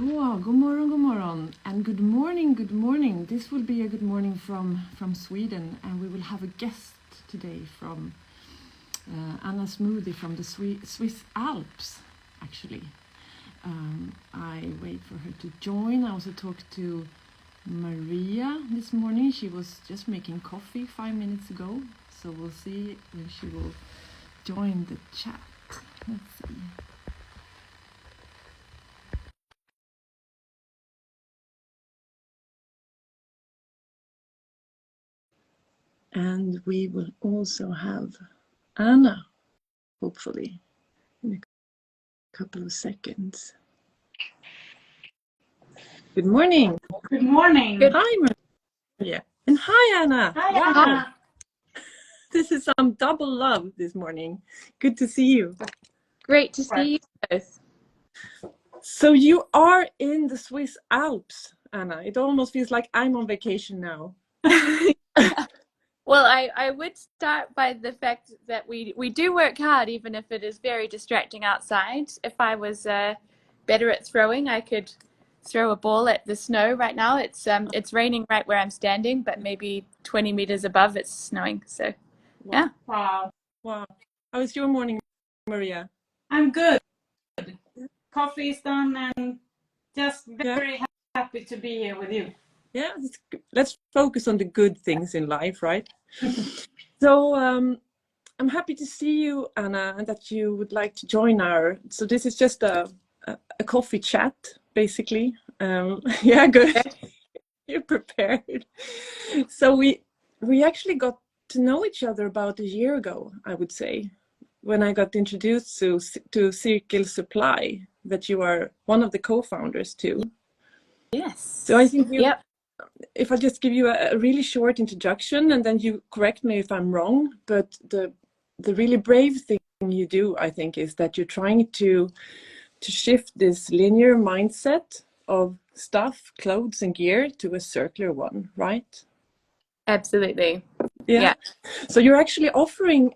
Oh, god morgon, and good morning. This will be a good morning from Sweden, and we will have a guest today from Anna Smoothy from the Swiss Alps, actually. I wait for her to join. I also talked to Maria this morning. She was just making coffee 5 minutes ago, so we'll see when she will join the chat. Let's see. And we will also have Anna, hopefully, in a couple of seconds. Good morning. Good morning. Hi, Maria. And hi, Anna. Hi, wow. Anna. This is some double love this morning. Good to see you. Great to see you both. So you are in the Swiss Alps, Anna. It almost feels like I'm on vacation now. Well, I would start by the fact that we do work hard, even if it is very distracting outside. If I was better at throwing, I could throw a ball at the snow right now. It's raining right where I'm standing, but maybe 20 meters above it's snowing. So, yeah. Wow. Wow. How is your morning, Maria? I'm good. Coffee is done and just very happy to be here with you. Yeah, let's focus on the good things in life, right? So I'm happy to see you, Anna, and that you would like to join our. So this is just a coffee chat, basically. Yeah, good. You're prepared. So we actually got to know each other about a year ago, I would say, when I got introduced to Cirkel Supply, that you are one of the co-founders too. Yes. So I think if I just give you a really short introduction, and then you correct me if I'm wrong, but the really brave thing you do, I think, is that you're trying to shift this linear mindset of stuff, clothes and gear to a circular one, right? Absolutely. Yeah. So you're actually offering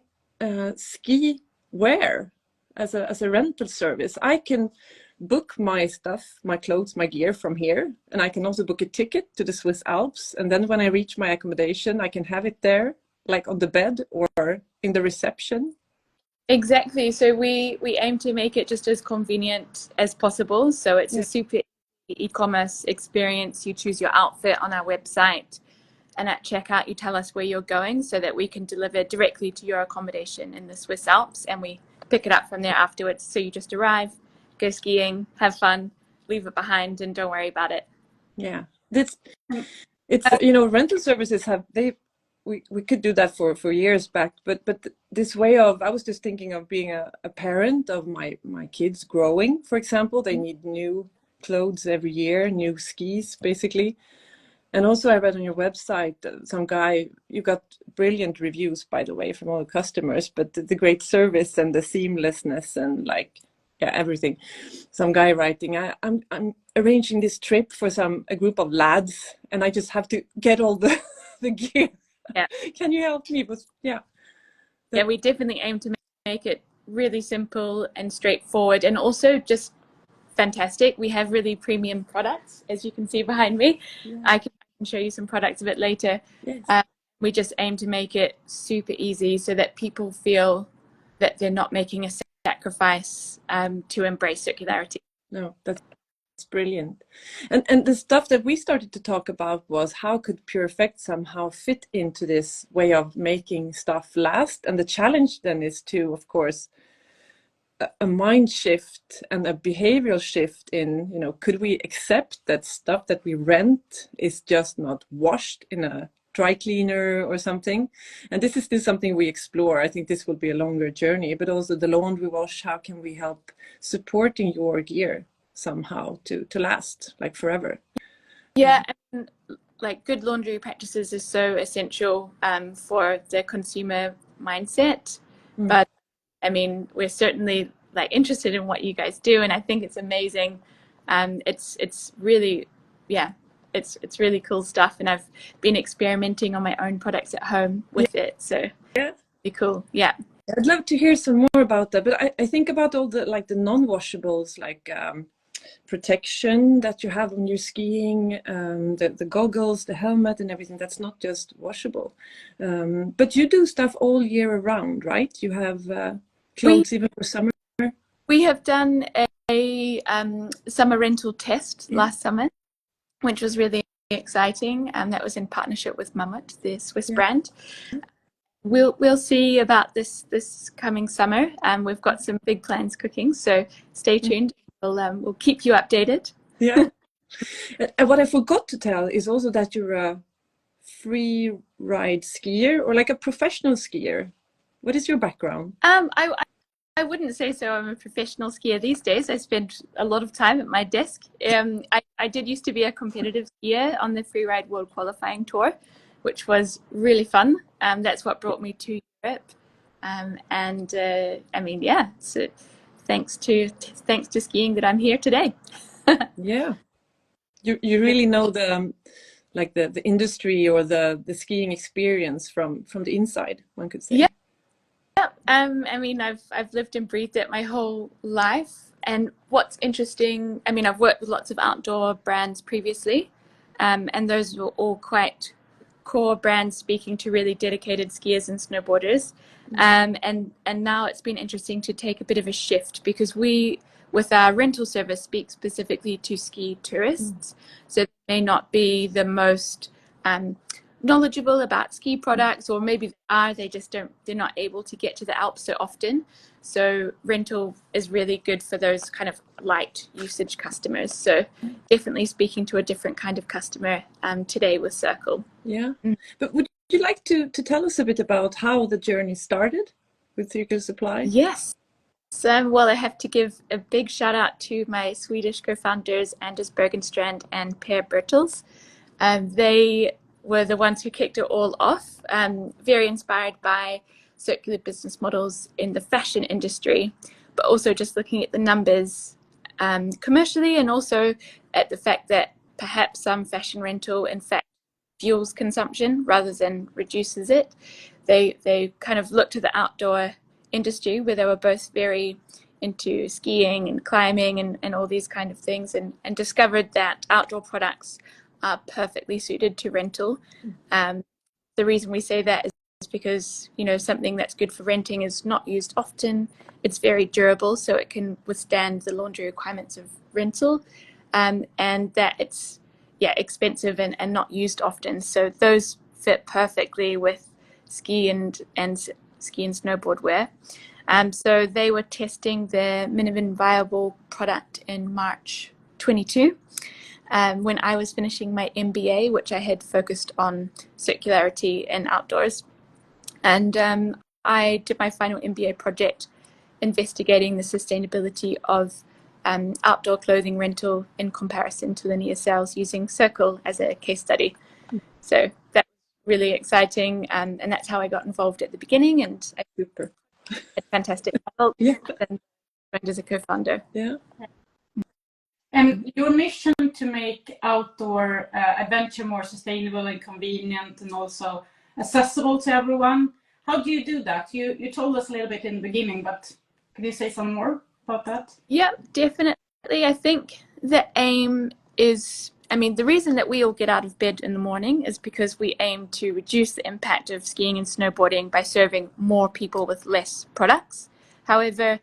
ski wear as a rental service. I can book my stuff, my clothes, my gear from here, and I can also book a ticket to the Swiss Alps, and then when I reach my accommodation I can have it there, like on the bed or in the reception. Exactly. So we aim to make it just as convenient as possible. So it's a super e-commerce experience. You choose your outfit on our website, and at checkout you tell us where you're going so that we can deliver directly to your accommodation in the Swiss Alps, and we pick it up from there afterwards. So you just arrive, go skiing, have fun, leave it behind, and don't worry about it. Yeah, it's rental services we could do that for years back, but this way of, I was just thinking of being a parent of my kids growing, for example. They need new clothes every year, new skis basically. And also I read on your website, some guy, you got brilliant reviews, by the way, from all the customers, but the great service and the seamlessness and everything. Some guy writing, I'm arranging this trip for a group of lads, and I just have to get all the gear. Yeah. Can you help me? But we definitely aim to make it really simple and straightforward, and also just fantastic. We have really premium products, as you can see behind me. I can show you some products of it later. Yes. We just aim to make it super easy so that people feel that they're not making a sacrifice to embrace circularity. No, that's brilliant. And the stuff that we started to talk about was how could Pure Effect somehow fit into this way of making stuff last. And the challenge then is to, of course, a mind shift and a behavioral shift in, could we accept that stuff that we rent is just not washed in a dry cleaner or something? And this is still something we explore. I think this will be a longer journey, but also the laundry wash, how can we help supporting your gear somehow to last like forever? Yeah, and like good laundry practices is so essential for the consumer mindset. But I mean, we're certainly interested in what you guys do, and I think it's amazing. It's really, it's really cool stuff, and I've been experimenting on my own products at home with it, so really cool. Yeah, I'd love to hear some more about that. But I think about all the the non-washables, like protection that you have when you're skiing, the goggles, the helmet, and everything. That's not just washable. But you do stuff all year around, right? You have clothes even for summer. We have done a summer rental test last summer, which was really exciting, and that was in partnership with Mammut, the Swiss brand. We'll see about this coming summer. We've got some big plans cooking, so stay tuned. We'll keep you updated. Yeah. And what I forgot to tell is also that you're a free ride skier, or like a professional skier. What is your background? I wouldn't say so. I'm a professional skier these days. I spend a lot of time at my desk. I did used to be a competitive skier on the Freeride World Qualifying Tour, which was really fun. That's what brought me to Europe. I mean, yeah, so thanks to skiing that I'm here today. Yeah. You really know the like the industry or the skiing experience from the inside, one could say. Yeah. I mean, I've lived and breathed it my whole life. And what's interesting, I mean, I've worked with lots of outdoor brands previously, and those were all quite core brands speaking to really dedicated skiers and snowboarders. And now it's been interesting to take a bit of a shift, because we, with our rental service, speak specifically to ski tourists. So they may not be the most knowledgeable about ski products, or maybe they're not able to get to the Alps so often. So rental is really good for those kind of light usage customers. So definitely speaking to a different kind of customer today with Cirkel. Yeah. But would you like to tell us a bit about how the journey started with Cirkel Supply? Yes. Well, I have to give a big shout out to my Swedish co-founders, Anders Bergenstrand and Per Bertels. They were the ones who kicked it all off, very inspired by circular business models in the fashion industry, but also just looking at the numbers commercially, and also at the fact that perhaps some fashion rental in fact fuels consumption rather than reduces it. They kind of looked to the outdoor industry, where they were both very into skiing and climbing and all these kind of things, and discovered that outdoor products are perfectly suited to rental. The reason we say that is because, you know, something that's good for renting is not used often. It's very durable, so it can withstand the laundry requirements of rental, and that it's expensive and not used often. So those fit perfectly with ski and snowboard wear. So they were testing the minimum viable product in March 22. When I was finishing my MBA, which I had focused on circularity and outdoors. And I did my final MBA project investigating the sustainability of outdoor clothing rental in comparison to linear sales, using Cirkel as a case study. So that was really exciting, and that's how I got involved at the beginning, and I Super. had fantastic results and joined as a co-founder. Yeah. And your mission to make outdoor adventure more sustainable and convenient, and also accessible to everyone. How do you do that? You told us a little bit in the beginning, but can you say some more about that? Yeah, definitely. I think the aim is, I mean, the reason that we all get out of bed in the morning is because we aim to reduce the impact of skiing and snowboarding by serving more people with less products. However,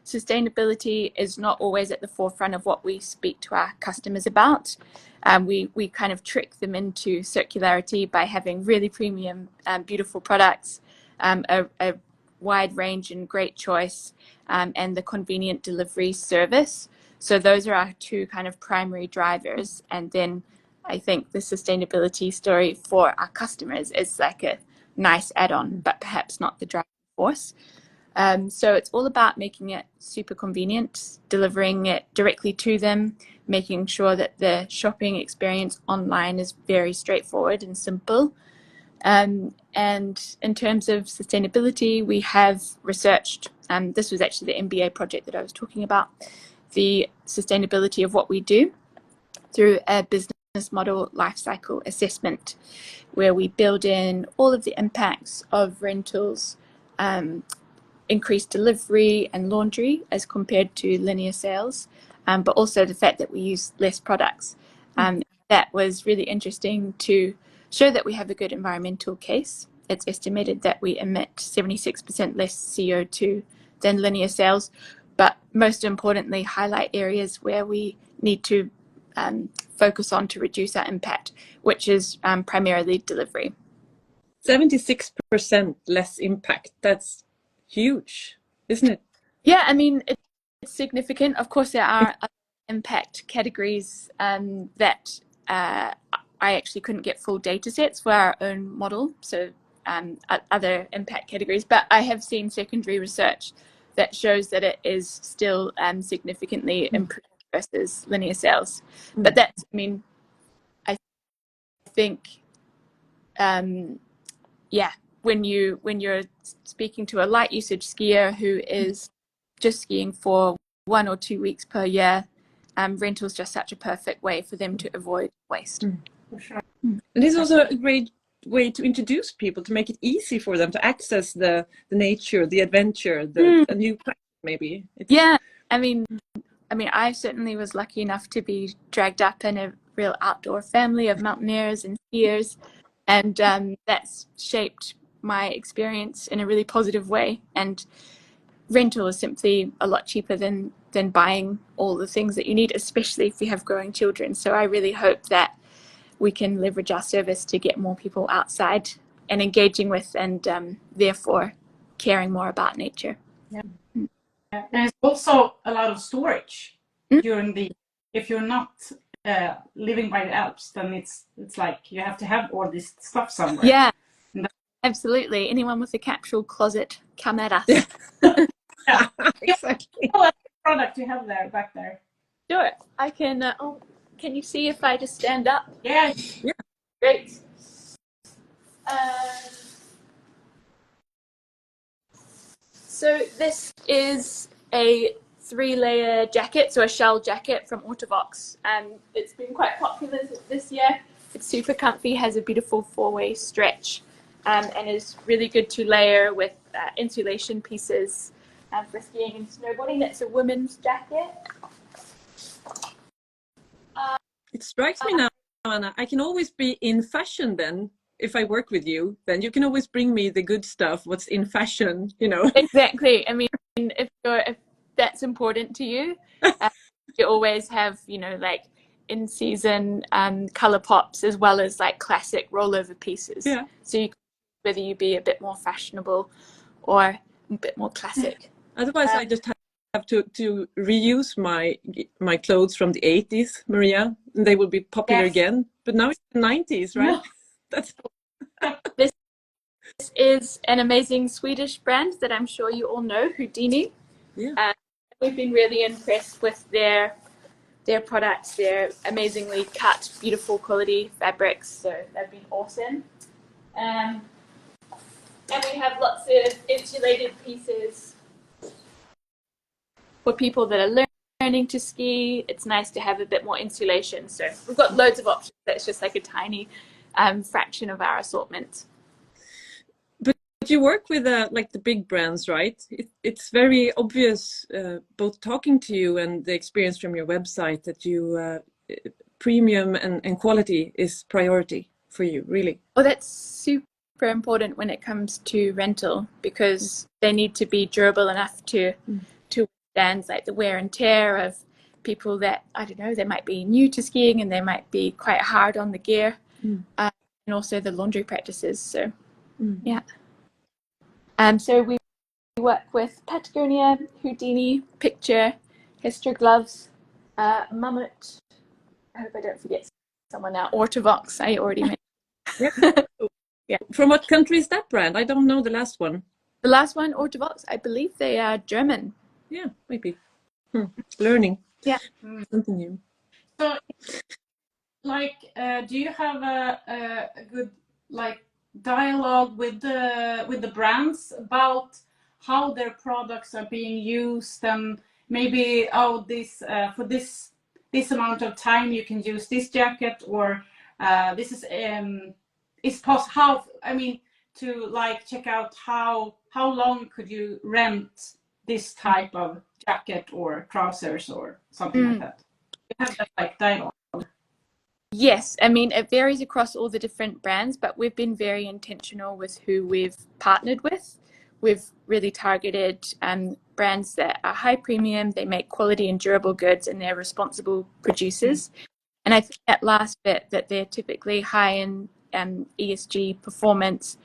sustainability is not always at the forefront of what we speak to our customers about. We kind of trick them into circularity by having really premium, beautiful products, a wide range and great choice, and the convenient delivery service. So those are our two kind of primary drivers. And then I think the sustainability story for our customers is like a nice add-on, but perhaps not the driving force. So it's all about making it super convenient, delivering it directly to them, making sure that the shopping experience online is very straightforward and simple. And in terms of sustainability, we have researched, this was actually the MBA project that I was talking about, the sustainability of what we do through a business model life cycle assessment, where we build in all of the impacts of rentals, increased delivery and laundry as compared to linear sales, but also the fact that we use less products. That was really interesting to show that we have a good environmental case. It's estimated that we emit 76% less CO2 than linear cells, but most importantly, highlight areas where we need to focus on to reduce our impact, which is primarily delivery. 76% less impact. That's huge, isn't it? Yeah, I mean, it's significant. Of course, there are other impact categories that I actually couldn't get full data sets for our own model, so other impact categories, but I have seen secondary research that shows that it is still significantly improved versus linear cells. But that's, I mean, I think, yeah, when you're speaking to a light usage skier who is just skiing for 1 or 2 weeks per year, rental is just such a perfect way for them to avoid waste. For sure. And it's also a great way to introduce people, to make it easy for them to access the nature, the adventure, a new practice maybe. Yeah, I mean, I certainly was lucky enough to be dragged up in a real outdoor family of mountaineers and skiers, and that's shaped my experience in a really positive way. And rental is simply a lot cheaper than buying all the things that you need, especially if you have growing children. So I really hope that we can leverage our service to get more people outside and engaging with, and therefore caring more about nature. Yeah. And it's also a lot of storage during the, if you're not living by the Alps, then it's like you have to have all this stuff somewhere. Yeah, absolutely. Anyone with a capsule closet, come at us. Yeah. Exactly. What product you have there, back there? Sure, I can. Can you see if I just stand up? Yeah. Yeah. Great. So this is a 3-layer jacket, so a shell jacket from Autovox, and it's been quite popular this year. It's super comfy, has a beautiful 4-way stretch, and is really good to layer with insulation pieces for skiing and snowboarding. That's a women's jacket. It strikes me now, Anna, I can always be in fashion then. If I work with you, then you can always bring me the good stuff, what's in fashion, you know. Exactly. I mean, if that's important to you, you always have, you know, like in season color pops as well as like classic rollover pieces. Yeah. So you, whether you be a bit more fashionable or a bit more classic. Otherwise, I just have to reuse my clothes from the 80s, Maria, and they will be popular again. But now it's the 90s, right? No. That's This is an amazing Swedish brand that I'm sure you all know, Houdini. Yeah. We've been really impressed with their products. They're amazingly cut, beautiful quality fabrics, so they've been awesome. And we have lots of insulated pieces for people that are learning to ski. It's nice to have a bit more insulation. So we've got loads of options. That's just like a tiny fraction of our assortment. But you work with like the big brands, right? It's very obvious, both talking to you and the experience from your website, that you premium and quality is priority for you, really. Oh, that's super important when it comes to rental, because they need to be durable enough to withstand like the wear and tear of people that, I don't know, they might be new to skiing and they might be quite hard on the gear, and also the laundry practices. So yeah. So we work with Patagonia, Houdini, Picture, Hester Gloves, Mammut. I hope I don't forget someone now. Autovox, I already mentioned. Yeah. From what country is that brand? I don't know the last one. The last one, Autovox, I believe they are German. Yeah, maybe. Learning. Yeah. Something new. So, like, do you have a good like dialogue with the brands about how their products are being used, and maybe this for this amount of time you can use this jacket, or this is how, I mean, to like check out how long could you rent this type of jacket or trousers or something like that? You have that like dialogue. Yes, I mean, it varies across all the different brands, but we've been very intentional with who we've partnered with. We've really targeted brands that are high premium, they make quality and durable goods, and they're responsible producers. And I think that last bit, that they're typically high in ESG performance,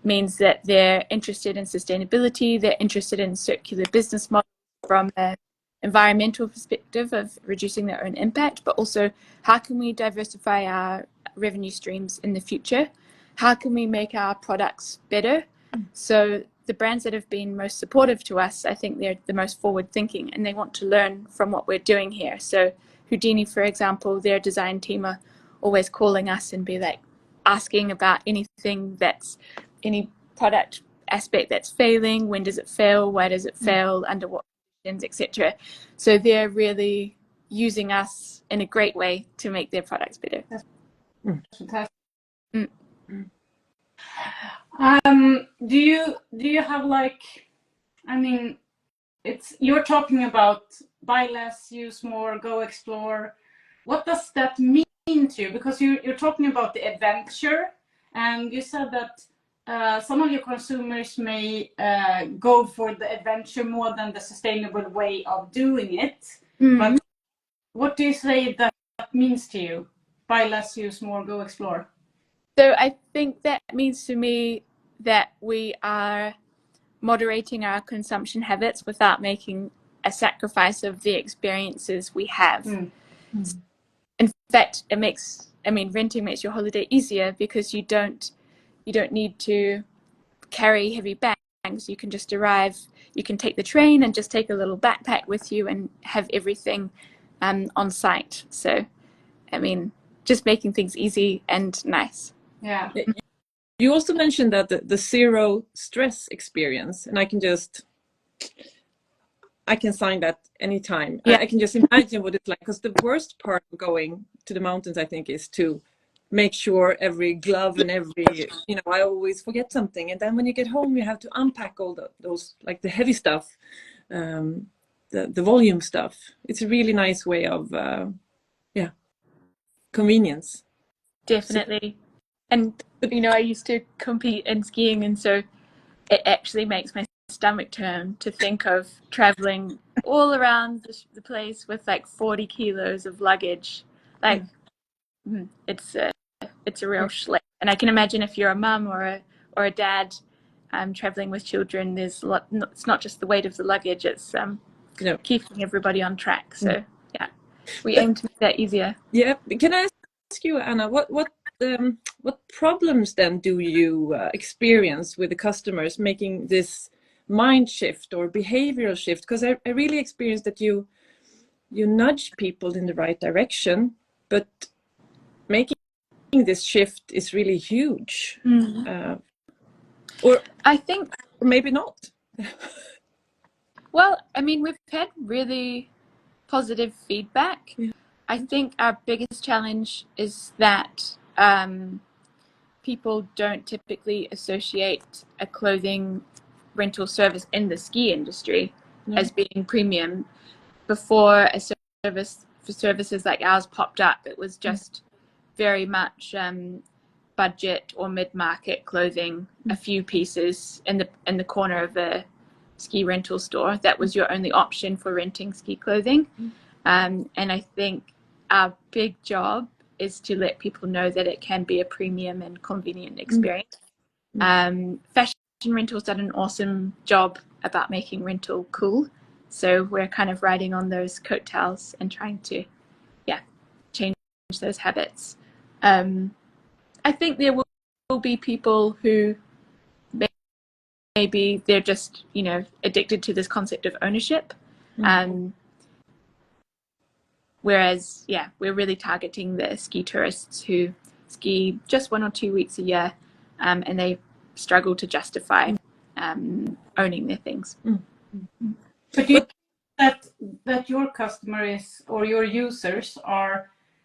means that they're interested in sustainability, they're interested in circular business models from an environmental perspective of reducing their own impact, but also how can we diversify our revenue streams in the future? How can we make our products better? So the brands that have been most supportive to us, I think they're the most forward thinking, and they want to learn from what we're doing here. So Houdini, for example, their design team are always calling us and be like asking about anything that's any product aspect that's failing, when does it fail, why does it fail, under what conditions, etc. So they're really using us in a great way to make their products better. That's fantastic. Do you have like, I mean, you're talking about buy less, use more, go explore. What does that mean to you? Because you're talking about the adventure, and you said that some of your consumers may go for the adventure more than the sustainable way of doing it. But what do you say that means to you? Buy less, use more, go explore. So I think that means to me that we are moderating our consumption habits without making a sacrifice of the experiences we have. In fact, renting makes your holiday easier because you don't need to carry heavy bags. You can just arrive, you can take the train and just take a little backpack with you and have everything on site. So, I mean, just making things easy and nice. Yeah. You also mentioned that the zero stress experience, and I can sign that anytime. Yeah. I can just imagine what it's like, because the worst part of going to the mountains, I think, is to make sure every glove and every, I always forget something. And then when you get home, you have to unpack all those, like the heavy stuff, the volume stuff. It's a really nice way of, convenience. Definitely. And, I used to compete in skiing, and so it actually makes my stomach turn to think of traveling all around the place with like 40 kilos of luggage. Like, it's a real schlep. And I can imagine if you're a mum or a dad traveling with children, there's a lot. It's not just the weight of the luggage; it's keeping everybody on track. So yeah, we aim to make that easier. Yeah. Can I ask you, Anna, what problems then do you experience with the customers making this mind shift or behavioral shift? Because I really experienced that you nudge people in the right direction, but making this shift is really huge. Or I think, or maybe not. Well, I mean, we've had really positive feedback. I think our biggest challenge is that people don't typically associate a clothing rental service in the ski industry as being premium. Before a service for services like ours popped up, it was just very much budget or mid-market clothing, a few pieces in the corner of a ski rental store. That was your only option for renting ski clothing. And I think our big job is to let people know that it can be a premium and convenient experience. Fashion Rental's done an awesome job about making rental cool. So we're kind of riding on those coattails and trying to, change those habits. I think there will be people who maybe they're just, addicted to this concept of ownership. Whereas, we're really targeting the ski tourists who ski just 1 or 2 weeks a year, and they struggle to justify owning their things. But do you think that your customers or your users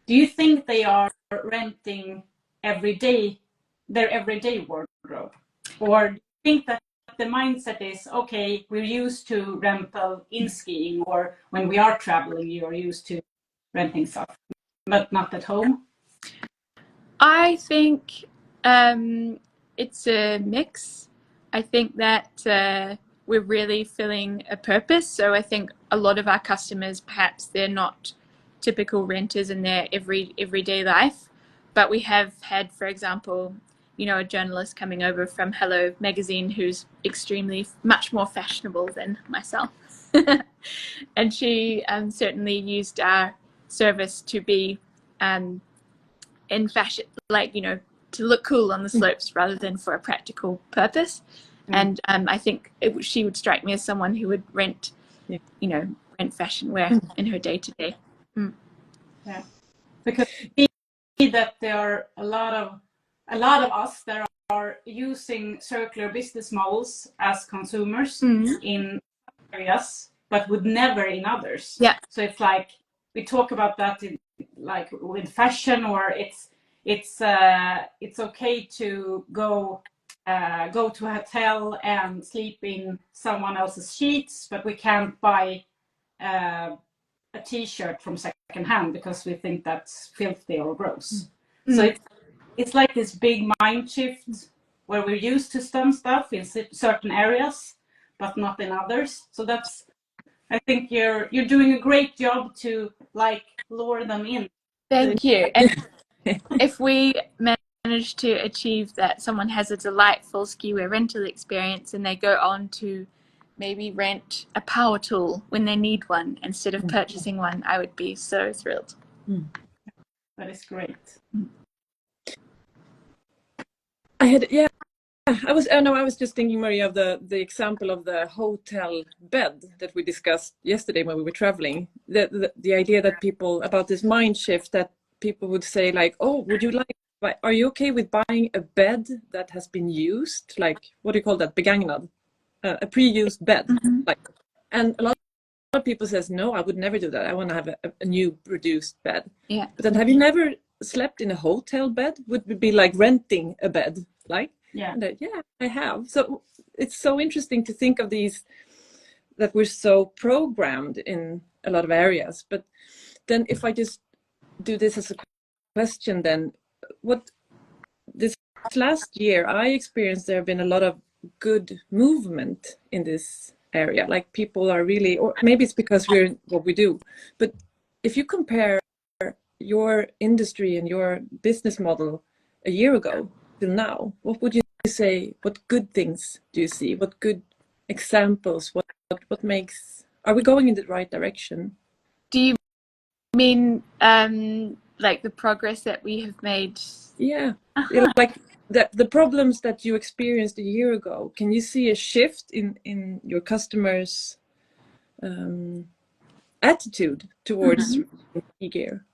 do you think they are renting their everyday wardrobe? Or do you think that the mindset is, okay, we're used to rental in skiing, or when we are traveling, you're used to renting stuff, but not at home? I think it's a mix. I think that we're really filling a purpose. So I think a lot of our customers, perhaps they're not typical renters in their everyday life, but we have had, for example, a journalist coming over from Hello magazine who's extremely much more fashionable than myself. And she certainly used our service to be in fashion, like, to look cool on the slopes rather than for a practical purpose. And I think she would strike me as someone who would rent fashion wear in her day to day. Yeah, because we see that there are a lot of us that are using circular business models as consumers in areas, but would never in others. Yeah. So it's like we talk about that in, like, with fashion, or it's okay to go to a hotel and sleep in someone else's sheets, but we can't buy a t-shirt from second hand because we think that's filthy or gross. So it's like this big mind shift where we're used to some stuff in certain areas, but not in others. So that's, I think you're doing a great job to, like, lure them in. Thank you. And if we manage to achieve that someone has a delightful ski wear rental experience and they go on to maybe rent a power tool when they need one instead of purchasing one, I would be so thrilled. That is great. I was just thinking, Maria, of the example of the hotel bed that we discussed yesterday when we were traveling. The idea that people, about this mind shift, that people would say, like, oh, are you okay with buying a bed that has been used? Like, what do you call that? Begagnad, a pre-used bed. And a lot of people says, no, I would never do that. I want to have a new produced bed. Yeah. But then, have you never slept in a hotel bed? Would it be like renting a bed, like? Yeah. Yeah, I have. So it's so interesting to think of these, that we're so programmed in a lot of areas. But then if I just do this as a question, then this last year I experienced there have been a lot of good movement in this area. Like, people are really, or maybe it's because we're what we do, but if you compare your industry and your business model a year ago till now, what would you say? What good things do you see? What good examples? What makes, are we going in the right direction? Do you mean like the progress that we have made? Yeah. Like the problems that you experienced a year ago, can you see a shift in your customers' attitude towards ski gear?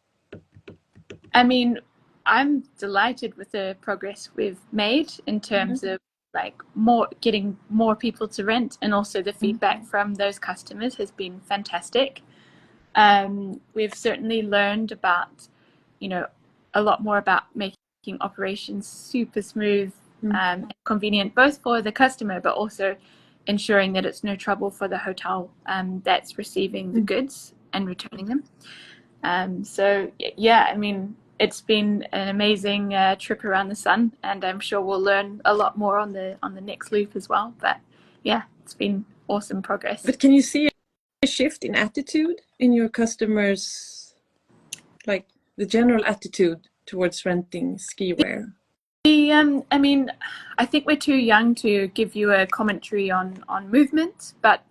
I mean, I'm delighted with the progress we've made in terms of, like, getting more people to rent, and also the feedback from those customers has been fantastic. We've certainly learned about, a lot more about making operations super smooth and convenient, both for the customer, but also ensuring that it's no trouble for the hotel that's receiving the goods and returning them. So yeah, I mean, it's been an amazing trip around the sun, and I'm sure we'll learn a lot more on the next loop as well. But yeah, it's been awesome progress. But can you see a shift in attitude in your customers, like the general attitude towards renting ski wear? I mean, I think we're too young to give you a commentary on movement, but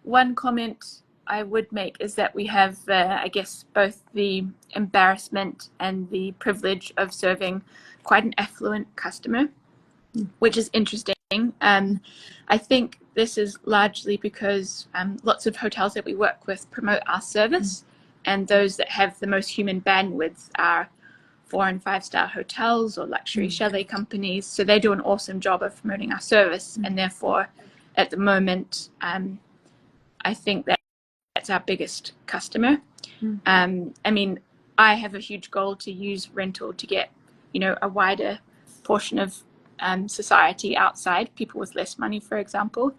one comment I would make is that we have, I guess, both the embarrassment and the privilege of serving quite an affluent customer, which is interesting. I think this is largely because lots of hotels that we work with promote our service, and those that have the most human bandwidth are 4- and 5-star hotels or luxury chalet companies. So they do an awesome job of promoting our service, and therefore, at the moment, I think that's our biggest customer. I mean, I have a huge goal to use rental to get, a wider portion of society outside, people with less money, for example.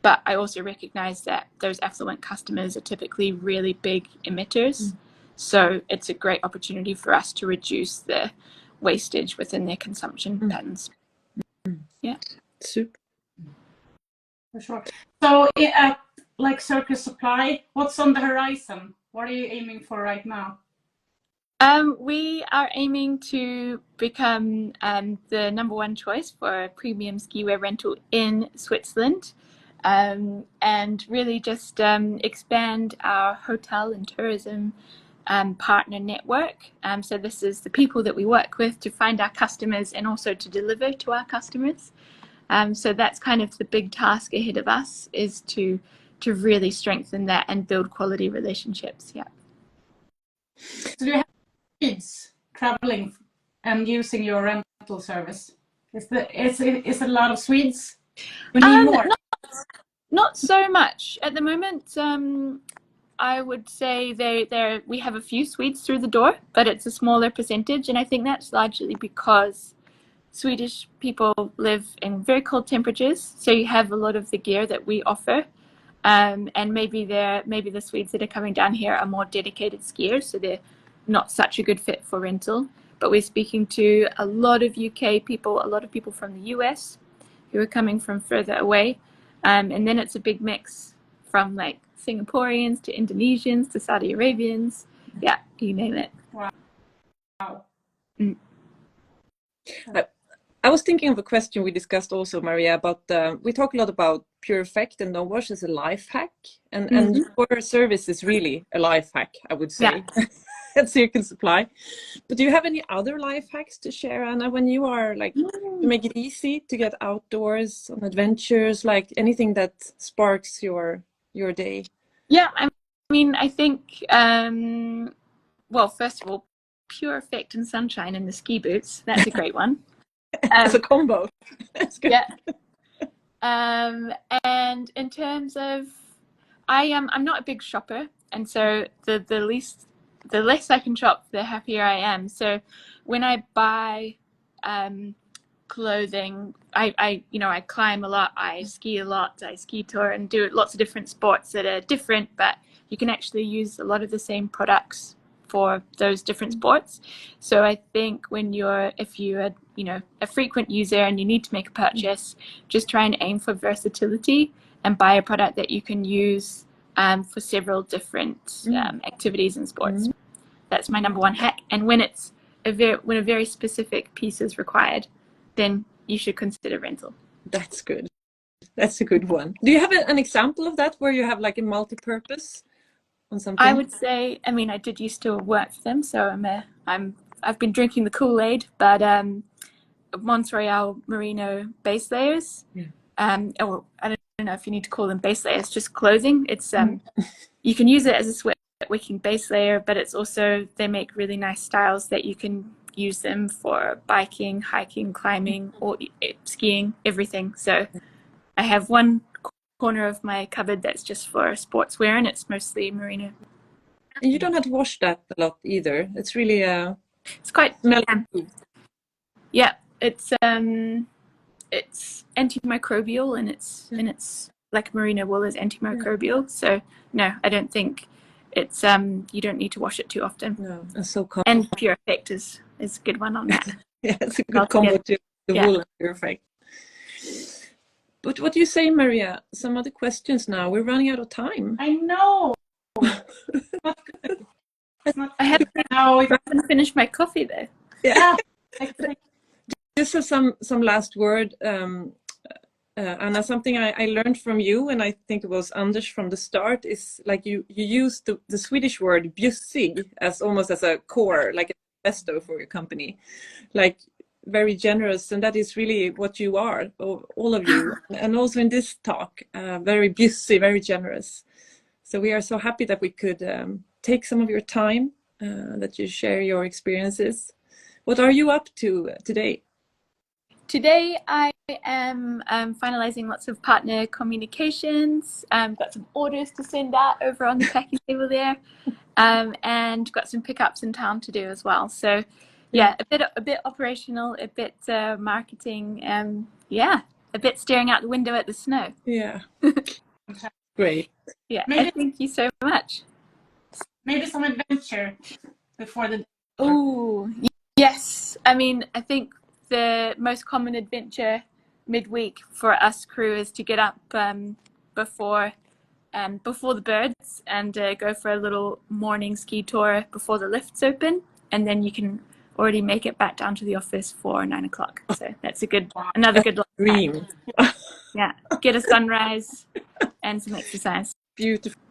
But I also recognize that those affluent customers are typically really big emitters. So it's a great opportunity for us to reduce the wastage within their consumption patterns. Yeah. Super. For sure. So, like Cirkel Supply, what's on the horizon? What are you aiming for right now? We are aiming to become the #1 choice for premium ski wear rental in Switzerland, and really just expand our hotel and tourism partner network. So this is the people that we work with to find our customers and also to deliver to our customers. So that's kind of the big task ahead of us, is to really strengthen that and build quality relationships. Yeah. So do you have Swedes traveling and using your rental service? Is it a lot of Swedes? We need more. Not so much at the moment. I would say we have a few Swedes through the door, but it's a smaller percentage, and I think that's largely because Swedish people live in very cold temperatures, so you have a lot of the gear that we offer, and maybe the Swedes that are coming down here are more dedicated skiers, so they're not such a good fit for rental. But we're speaking to a lot of UK people, a lot of people from the US who are coming from further away, and then it's a big mix from like Singaporeans to Indonesians to Saudi Arabians. Yeah, you name it. Wow. I was thinking of a question we discussed also, Maria, about we talk a lot about Pure Effect and no wash as a life hack, and your service is really a life hack, I would say, at Cirkel Supply. But do you have any other life hacks to share, Anna, when you are like to make it easy to get outdoors on adventures, like anything that sparks your day? Yeah, I mean, I think well, first of all, Pure Effect and sunshine and the ski boots, that's a great one. It's a combo. That's good. Yeah. And in terms of, I'm not a big shopper, and so the less I can shop, the happier I am. So when I buy clothing, I climb a lot, I ski a lot, I ski tour and do lots of different sports that are different, but you can actually use a lot of the same products for those different sports. So I think if you're a frequent user and you need to make a purchase, just try and aim for versatility and buy a product that you can use for several different activities and sports. That's my #1 hack. And when when a very specific piece is required, then you should consider rental. That's good. That's a good one. Do you have an example of that where you have like a multi-purpose on something? I would say, I mean, I did used to work for them, so I've been drinking the Kool-Aid, but Mons Royale merino base layers. Or I don't know if you need to call them base layers, just clothing. It's you can use it as a sweat wicking base layer, but it's also, they make really nice styles that you can use them for biking, hiking, climbing, or skiing, everything. So I have one corner of my cupboard that's just for sportswear, and it's mostly merino. And you don't have to wash that a lot either. It's really it's quite yeah, it's antimicrobial, and it's like merino wool is antimicrobial. So no, I don't think it's you don't need to wash it too often. No, it's so common. And Pure Effect is a good one on that. Yeah, it's a good combo too. The wool and Pure Effect. But what do you say, Maria? Some other questions now. We're running out of time. I know. I haven't finished my coffee though. Yeah. Just as some last word, Anna, something I learned from you, and I think it was Anders from the start, is like you use the Swedish word bjussig as almost as a core, like a manifesto for your company, like very generous, and that is really what you are, all of you, and also in this talk, very bjussig, very generous. So we are so happy that we could take some of your time, that you share your experiences. What are you up to today? Today I am finalizing lots of partner communications, got some orders to send out over on the packing table there, and got some pickups in town to do as well. So Yeah, a bit operational, a bit marketing, yeah, a bit staring out the window at the snow. Yeah. Great. Yeah, Maybe, thank you so much. maybe some adventure before the. Oh, yes. I mean, I think the most common adventure midweek for us crew is to get up before before the birds and go for a little morning ski tour before the lifts open, and then you can already make it back down to the office for 9 o'clock. So that's another good Dream. Yeah, get a sunrise and some exercise. Beautiful.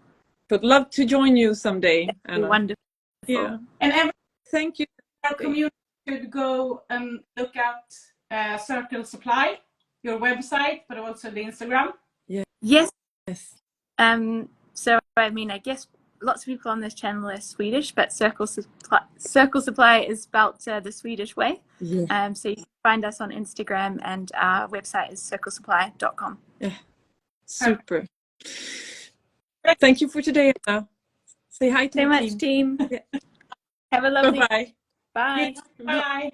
Would love to join you someday, Anna. Wonderful. Yeah. And Thank you. our community should go and look at Cirkel Supply, your website, but also the Instagram. Yeah. Yes. Yes. So I mean, I guess lots of people on this channel are Swedish, but Cirkel Supply is spelt the Swedish way. Yeah. So you can find us on Instagram, and our website is cirkelsupply.com. Yeah. Super. Thank you for today, Anna. Say hi to So the much, team. Yeah. Have a lovely Bye-bye. Bye. Bye.